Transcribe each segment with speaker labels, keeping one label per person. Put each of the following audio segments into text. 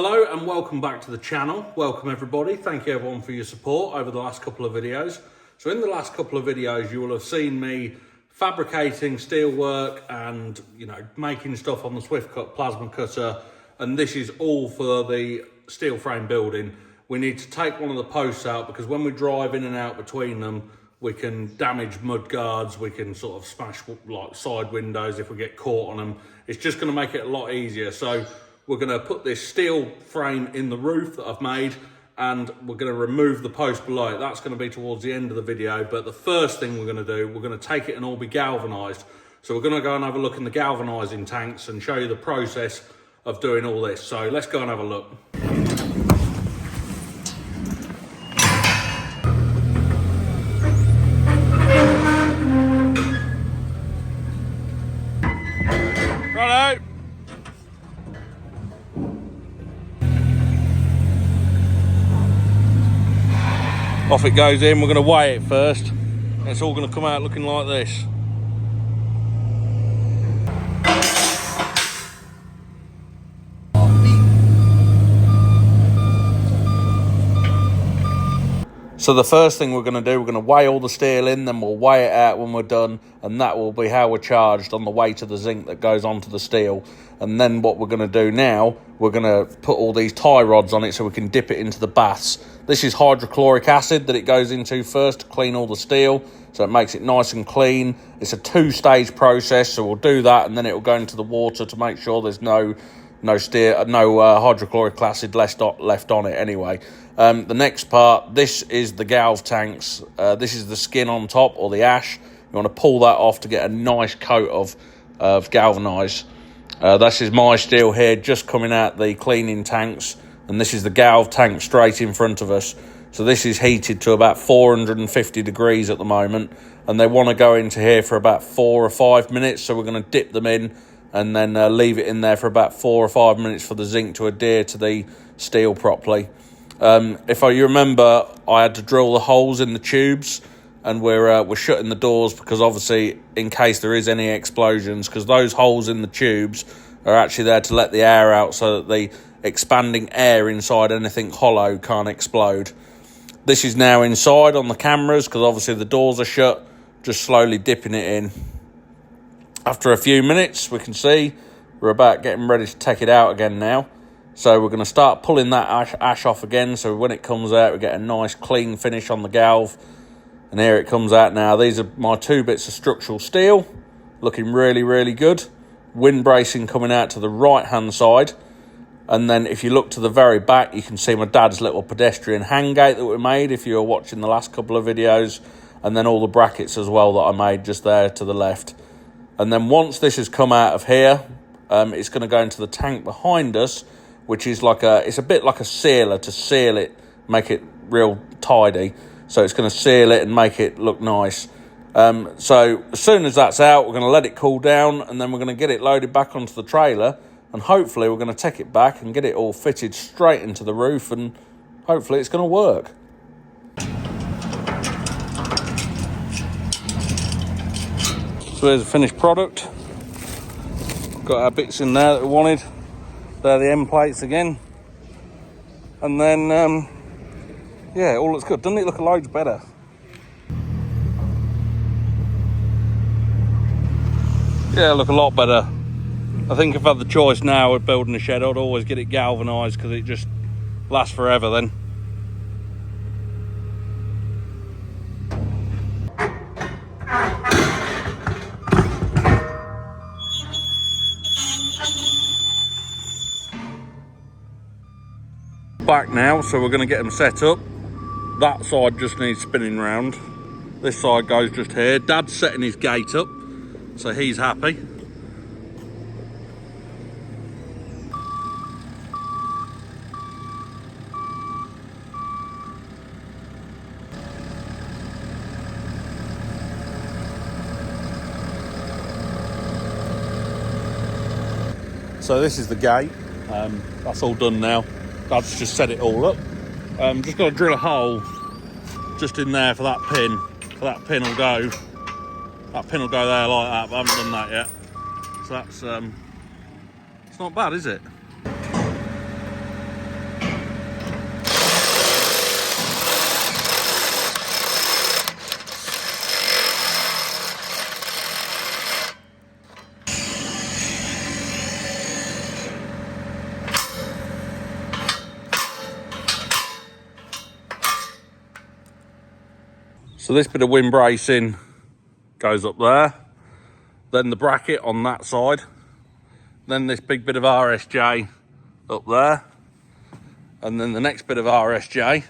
Speaker 1: Hello and welcome back to the channel. Welcome everybody. Thank you everyone for your support over the last couple of videos. So in the last couple of videos you will have seen me fabricating steelwork and making stuff on the Swift Cut plasma cutter, and this is all for the steel frame building. We need to take one of the posts out because when we drive in and out between them we can damage mud guards, we can sort of smash like side windows if we get caught on them. It's just going to make it a lot easier. So we're going to put this steel frame in the roof that I've made, and we're going to remove the post below it. That's going to be towards the end of the video, but the first thing we're going to do, we're going to take it and all be galvanised. So we're going to go and have a look in the galvanising tanks and show you the process of doing all this. So let's go and have a look. Righto. Off it goes in. We're going to weigh it first. It's all going to come out looking like this. So the first thing we're going to do, we're going to weigh all the steel in, then we'll weigh it out when we're done, and that will be how we're charged on the weight of the zinc that goes onto the steel. And then what we're going to do now, we're going to put all these tie rods on it so we can dip it into the baths. This is hydrochloric acid that it goes into first to clean all the steel, so it makes it nice and clean. It's a two-stage process, so we'll do that, and then it will go into the water to make sure there's no hydrochloric acid left on it anyway. The next part, this is the galv tanks. This is the skin on top, or the ash. You want to pull that off to get a nice coat of galvanise. This is my steel here, just coming out the cleaning tanks, and this is the galv tank straight in front of us. So this is heated to about 450 degrees at the moment, and they want to go into here for about 4 or 5 minutes, so we're going to dip them in and then leave it in there for about 4 or 5 minutes for the zinc to adhere to the steel properly. If you remember, I had to drill the holes in the tubes, and we're shutting the doors because obviously in case there is any explosions, because those holes in the tubes are actually there to let the air out so that the expanding air inside anything hollow can't explode. This is now inside on the cameras because obviously the doors are shut, just slowly dipping it in. After a few minutes, we can see we're about getting ready to take it out again now. So we're going to start pulling that ash off again, so when it comes out, we get a nice clean finish on the galv. And here it comes out now. These are my 2 bits of structural steel, looking really, really good. Wind bracing coming out to the right-hand side. And then if you look to the very back, you can see my dad's little pedestrian hang gate that we made, if you were watching the last couple of videos. And then all the brackets as well that I made just there to the left. And then once this has come out of here, it's going to go into the tank behind us, which is it's a bit like a sealer to seal it, make it real tidy. So it's going to seal it and make it look nice. So as soon as that's out, we're going to let it cool down, and then we're going to get it loaded back onto the trailer, and hopefully we're going to take it back and get it all fitted straight into the roof, and hopefully it's going to work. So there's a finished product. Got our bits in there that we wanted. They're the end plates again. And then, yeah, all looks good. Doesn't it look loads better? Yeah, look a lot better. I think if I had the choice now of building a shed, I'd always get it galvanised because it just lasts forever then. Back now, so we're going to get them set up. That side just needs spinning round. This side goes just here. Dad's setting his gate up, so he's happy. So this is the gate. That's all done now. Dad's just set it all up. Just got to drill a hole just in there for that pin. So that pin will go. That pin will go there like that, but I haven't done that yet. So that's it's not bad, is it? So this bit of wind bracing goes up there, then the bracket on that side, then this big bit of RSJ up there, and then the next bit of RSJ,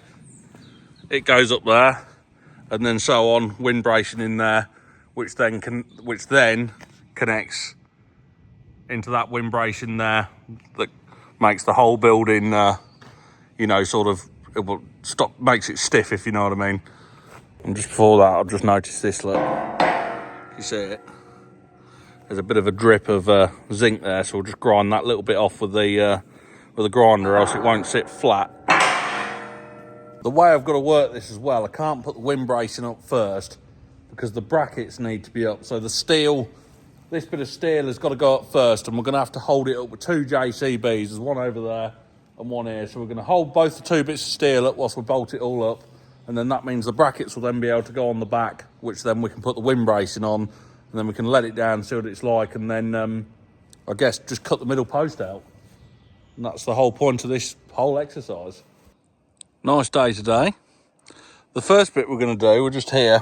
Speaker 1: it goes up there, and then so on, wind bracing in there, which then connects into that wind bracing there that makes the whole building, you know, sort of, it will stop, makes it stiff, if you know what I mean. And just before that, I've just noticed this, look, you see it? There's a bit of a drip of zinc there, so we'll just grind that little bit off with the grinder, else it won't sit flat. The way I've got to work this as well, I can't put the wind bracing up first because the brackets need to be up. So the steel, this bit of steel has got to go up first, and we're going to have to hold it up with 2 JCBs. There's one over there and one here. So we're going to hold both the 2 bits of steel up whilst we bolt it all up. And then that means the brackets will then be able to go on the back, which then we can put the wind bracing on, and then we can let it down, see what it's like, and then I guess just cut the middle post out. And that's the whole point of this whole exercise. Nice day today. The first bit we're going to do, we're just here,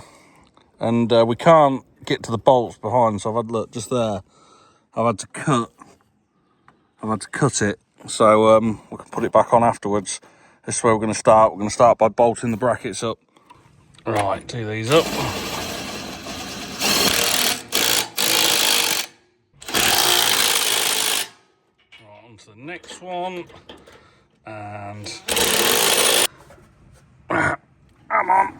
Speaker 1: and we can't get to the bolts behind, so I've had, look, just there, I've had to cut it, so we can put it back on afterwards. This is where we're going to start. We're going to start by bolting the brackets up. Right, do these up. Right, on to the next one. And come on.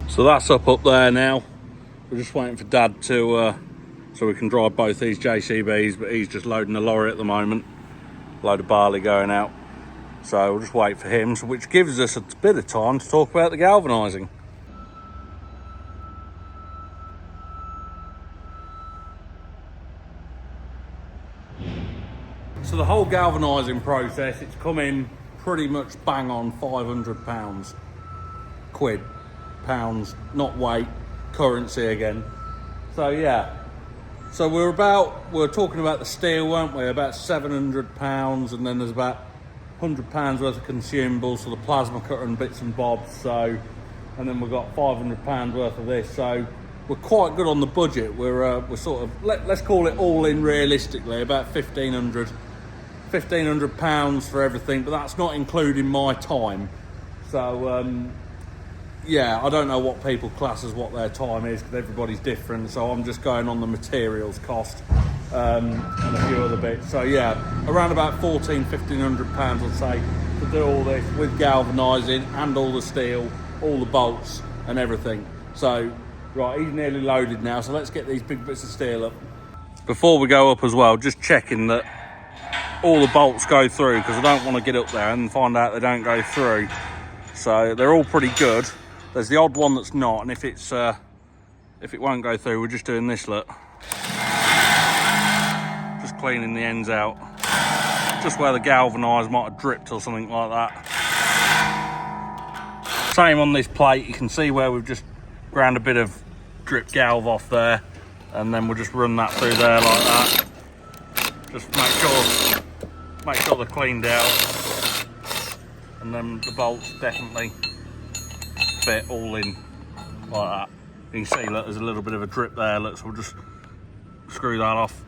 Speaker 1: So that's up there now. We're just waiting for Dad to so we can drive both these JCBs, but he's just loading the lorry at the moment. Load of barley going out. So we'll just wait for him, which gives us a bit of time to talk about the galvanising. So the whole galvanising process, it's come in pretty much bang on £500. Quid, pounds, not weight, currency again. So yeah. So we're talking about the steel, weren't we? About £700, and then there's about £100 worth of consumables, so the plasma cutter and bits and bobs. So, and then we've got £500 worth of this. So we're quite good on the budget. We're sort of, let's call it all in realistically, about £1,500 for everything, but that's not including my time. So yeah, I don't know what people class as what their time is because everybody's different. So I'm just going on the materials cost and a few other bits. So yeah, around about £1,400-1,500, I'd say, to do all this with galvanising and all the steel, all the bolts and everything. So right, he's nearly loaded now. So let's get these big bits of steel up. Before we go up as well, just checking that all the bolts go through, because I don't want to get up there and find out they don't go through. So they're all pretty good. There's the odd one that's not, and if it won't go through, we're just doing this, look. Just cleaning the ends out. Just where the galvanised might have dripped or something like that. Same on this plate, you can see where we've just ground a bit of drip galv off there, and then we'll just run that through there like that. Just make sure they're cleaned out, and then the bolts definitely fit all in like that. You can see, look, there's a little bit of a drip there, look, so we'll just screw that off.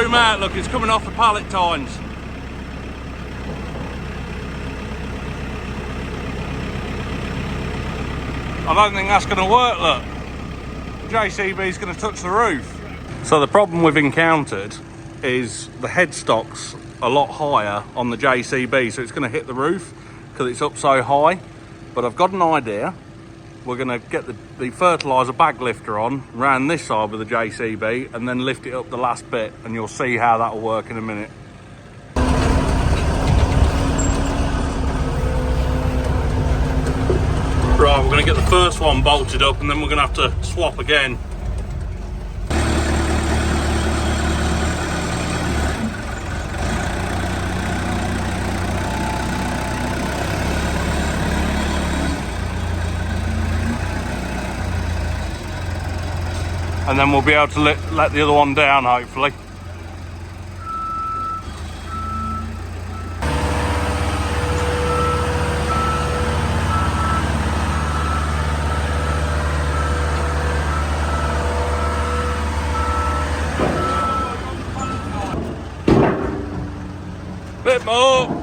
Speaker 1: zoom out, look, it's coming off the pallet tines. I don't think that's going to work, look. JCB's going to touch the roof. So the problem we've encountered is the headstock's a lot higher on the JCB, so it's going to hit the roof because it's up so high. But I've got an idea. We're going to get the fertiliser bag lifter on round this side with the JCB and then lift it up the last bit, and you'll see how that'll work in a minute. Right, we're going to get the first one bolted up and then we're going to have to swap again. And then we'll be able to let the other one down, hopefully. Bit more.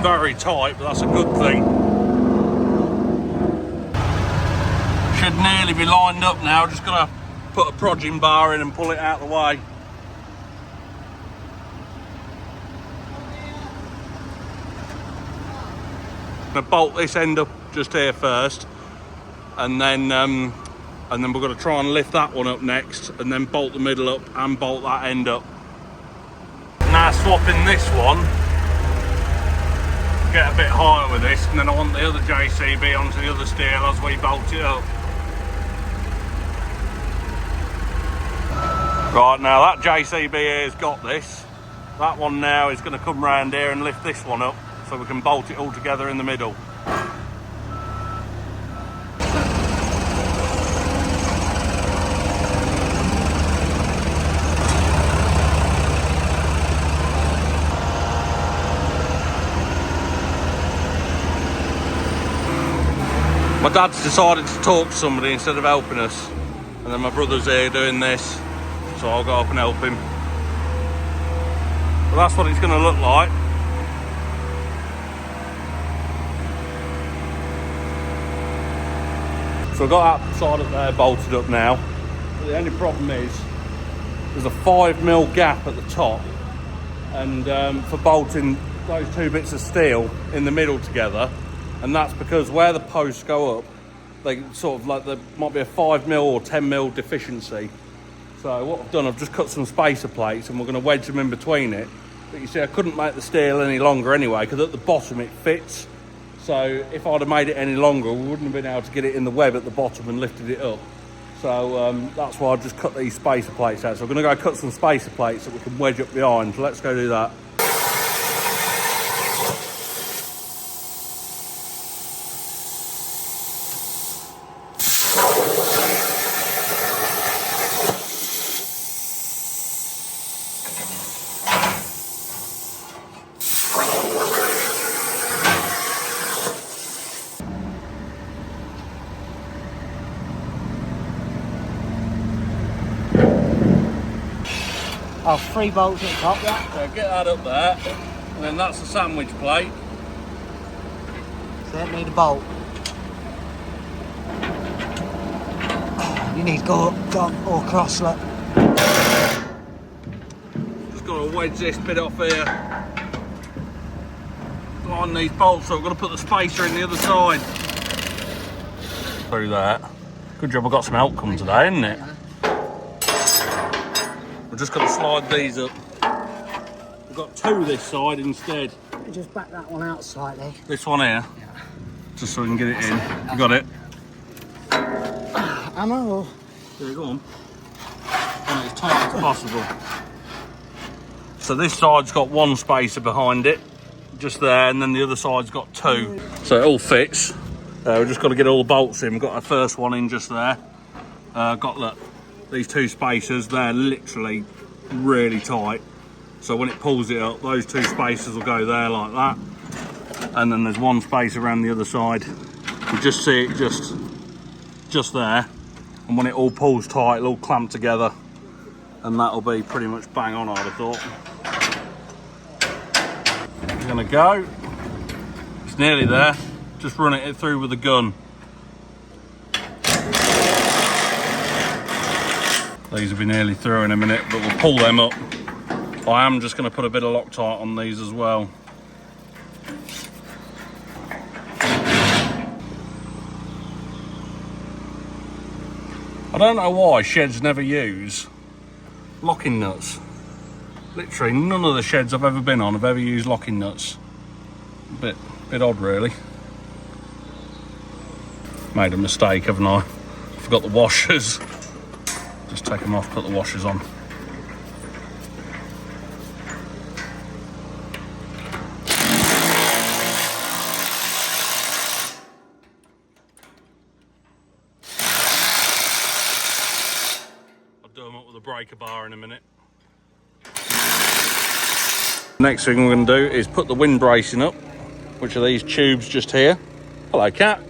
Speaker 1: Very tight, but that's a good thing. Should nearly be lined up now. Just gonna put a prodding bar in and pull it out of the way. Gonna bolt this end up just here first, and then we're going to try and lift that one up next, and then bolt the middle up and bolt that end up. Now swapping this one, get a bit higher with this, and then I want the other JCB onto the other steel as we bolt it up. Right, now that JCB here's got this. That one now is going to come round here and lift this one up so we can bolt it all together in the middle. My dad's decided to talk to somebody instead of helping us, and then my brother's here doing this, so I'll go up and help him. But that's what it's going to look like. So I've got that side up there bolted up now. But the only problem is there's a 5mm gap at the top, and for bolting those two bits of steel in the middle together. And that's because where the posts go up, they sort of like, there might be a 5mm or 10mm deficiency. So what I've done, I've just cut some spacer plates and we're going to wedge them in between it. But you see, I couldn't make the steel any longer anyway, because at the bottom it fits. So if I'd have made it any longer, we wouldn't have been able to get it in the web at the bottom and lifted it up. So that's why I've just cut these spacer plates out. So I'm going to go cut some spacer plates that we can wedge up behind. So let's go do that.
Speaker 2: Oh, 3 bolts at the top, yeah.
Speaker 1: So get that up there, and then that's the sandwich plate.
Speaker 2: So that need a bolt. You need to go up or across, look.
Speaker 1: Just got to wedge this bit off here. Line these bolts, so I've got to put the spacer in the other side. Through that. Good job I got some help come today, isn't it? We've just got to slide these up. We've got 2 this side instead.
Speaker 2: Just back that one out slightly.
Speaker 1: This one here, yeah. Just so we can get it in. You got it?
Speaker 2: Ammo?
Speaker 1: There you go on. And as tight as possible. So this side's got 1 spacer behind it, just there, and then the other side's got 2. So it all fits. We've just got to get all the bolts in. We've got our first one in just there. Got, look, these 2 spacers, they're literally really tight. So when it pulls it up, those 2 spacers will go there like that. And then there's 1 spacer around the other side. You just see it just there, and when it all pulls tight, it'll all clamp together, and that'll be pretty much bang on, I'd have thought. We're gonna go. It's nearly there. Just run it through with the gun. These will be nearly through in a minute, but we'll pull them up. I am just going to put a bit of Loctite on these as well. I don't know why sheds never use locking nuts. Literally none of the sheds I've ever been on have ever used locking nuts. Bit odd really. Made a mistake, haven't I? Forgot the washers. Just take them off, put the washers on. I'll do them up with a breaker bar in a minute. Next thing we're going to do is put the wind bracing up, which are these tubes just here. Hello, cat.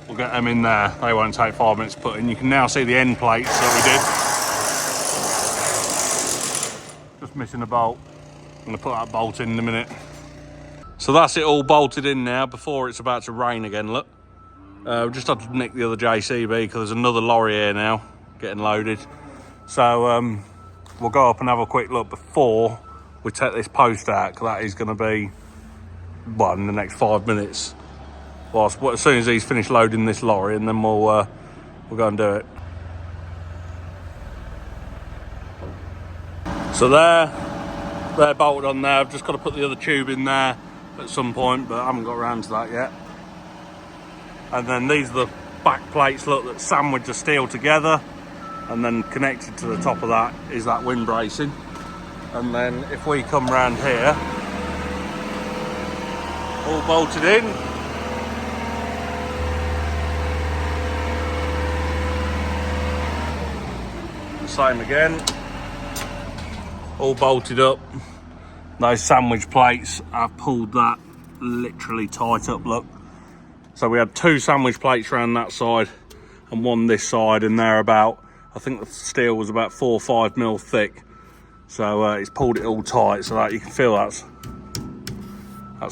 Speaker 1: We'll get them in there. They won't take 5 minutes to put in. You can now see the end plates that we did. Just missing a bolt. I'm going to put that bolt in a minute. So that's it all bolted in now before it's about to rain again, look. We just had to nick the other JCB because there's another lorry here now getting loaded. So we'll go up and have a quick look before we take this post out, because that is going to be, well, in the next 5 minutes. Well, as soon as he's finished loading this lorry, and then we'll go and do it. So they're bolted on there. I've just got to put the other tube in there at some point, but I haven't got around to that yet. And then these are the back plates, look, that sandwich the steel together, and then connected to the top of that is that wind bracing. And then if we come round here, all bolted in. Same again, all bolted up. Those sandwich plates, I've pulled that literally tight up, look. So we had 2 sandwich plates around that side and 1 this side, and they're about, I think the steel was about 4 or 5 mil thick. So it's pulled it all tight so that you can feel that's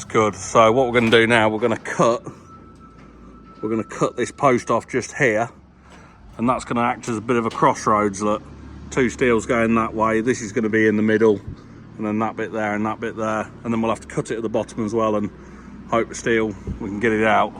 Speaker 1: good. So what we're going to do now, we're going to cut this post off just here, and that's going to act as a bit of a crossroads, look. 2 steels going that way, this is going to be in the middle, and then that bit there and that bit there, and then we'll have to cut it at the bottom as well and hope the steel, we can get it out.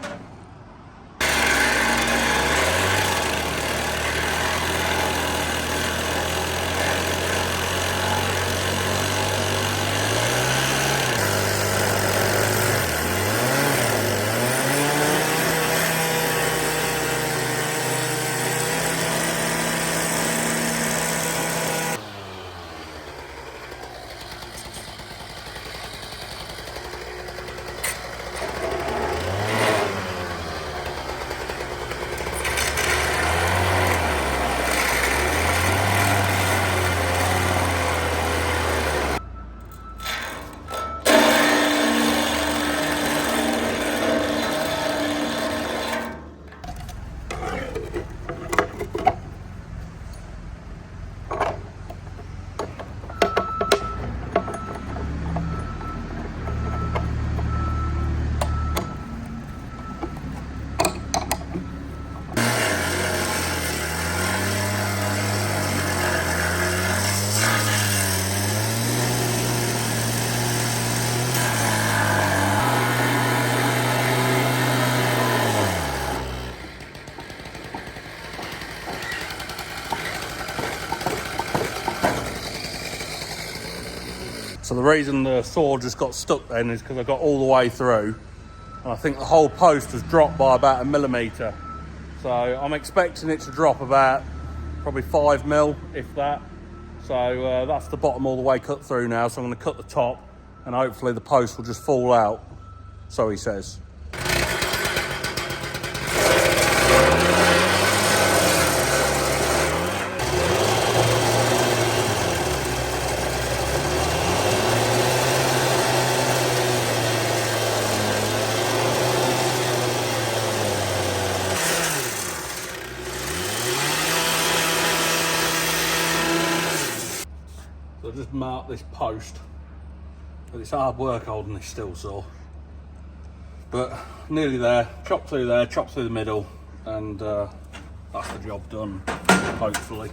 Speaker 1: So the reason the saw just got stuck then is because I got all the way through, and I think the whole post was dropped by about 1 millimetre. So I'm expecting it to drop about probably 5 mil, if that. So that's the bottom all the way cut through now. So I'm going to cut the top, and hopefully the post will just fall out. So he says. I just marked this post. But it's hard work holding this steel saw. But nearly there, chop through there, chop through the middle, and that's the job done, hopefully.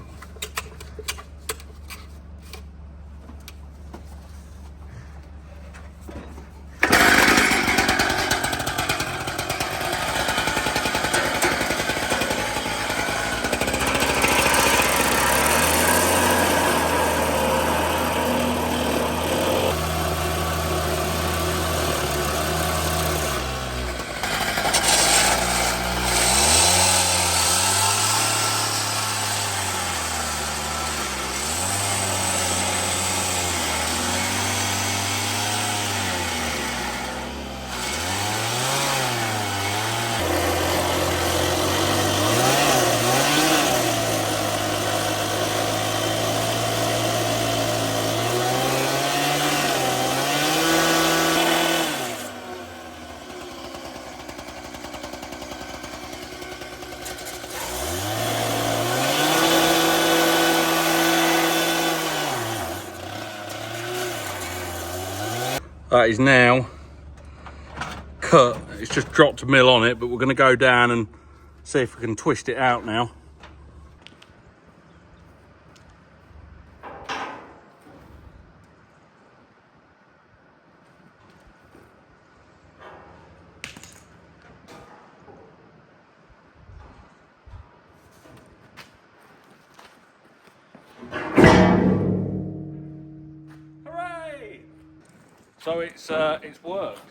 Speaker 1: That is now cut. It's just dropped a mill on it, but we're going to go down and see if we can twist it out now. Hooray! So it's worked.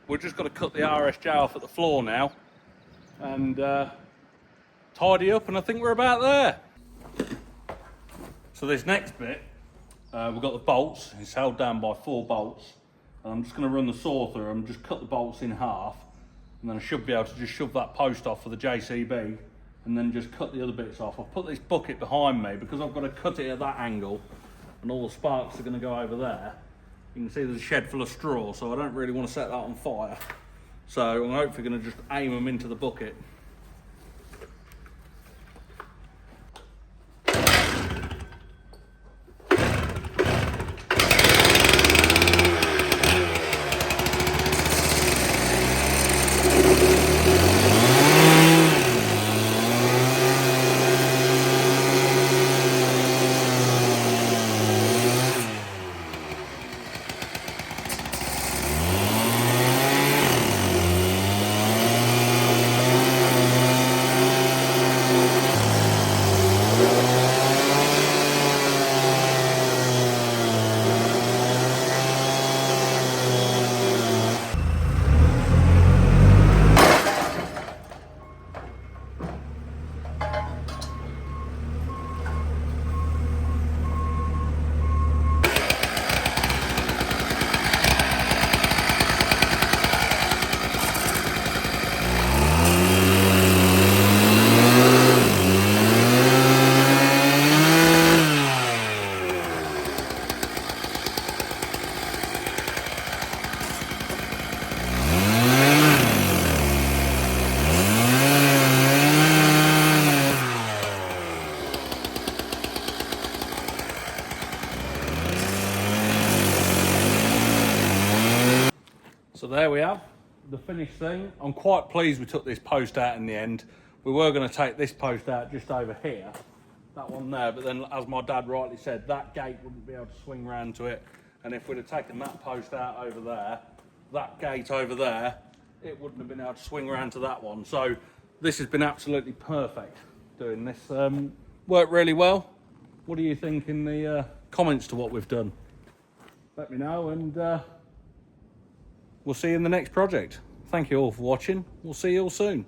Speaker 1: We've just got to cut the RSJ off at the floor now and tidy up, and I think we're about there. So this next bit, we've got the bolts. It's held down by 4 bolts. And I'm just going to run the saw through and just cut the bolts in half, and then I should be able to just shove that post off for the JCB and then just cut the other bits off. I've put this bucket behind me because I've got to cut it at that angle, and all the sparks are going to go over there. You can see there's a shed full of straw, so I don't really want to set that on fire. So I'm hopefully going to just aim them into the bucket. So there we have the finished thing. I'm quite pleased we took this post out in the end. We were going to take this post out just over here, that one there, but then as my dad rightly said, that gate wouldn't be able to swing round to it, and if we'd have taken that post out over there, that gate over there, it wouldn't have been able to swing around to that one. So this has been absolutely perfect doing this. Worked really well. What do you think in the comments to what we've done? Let me know, and we'll see you in the next project. Thank you all for watching. We'll see you all soon.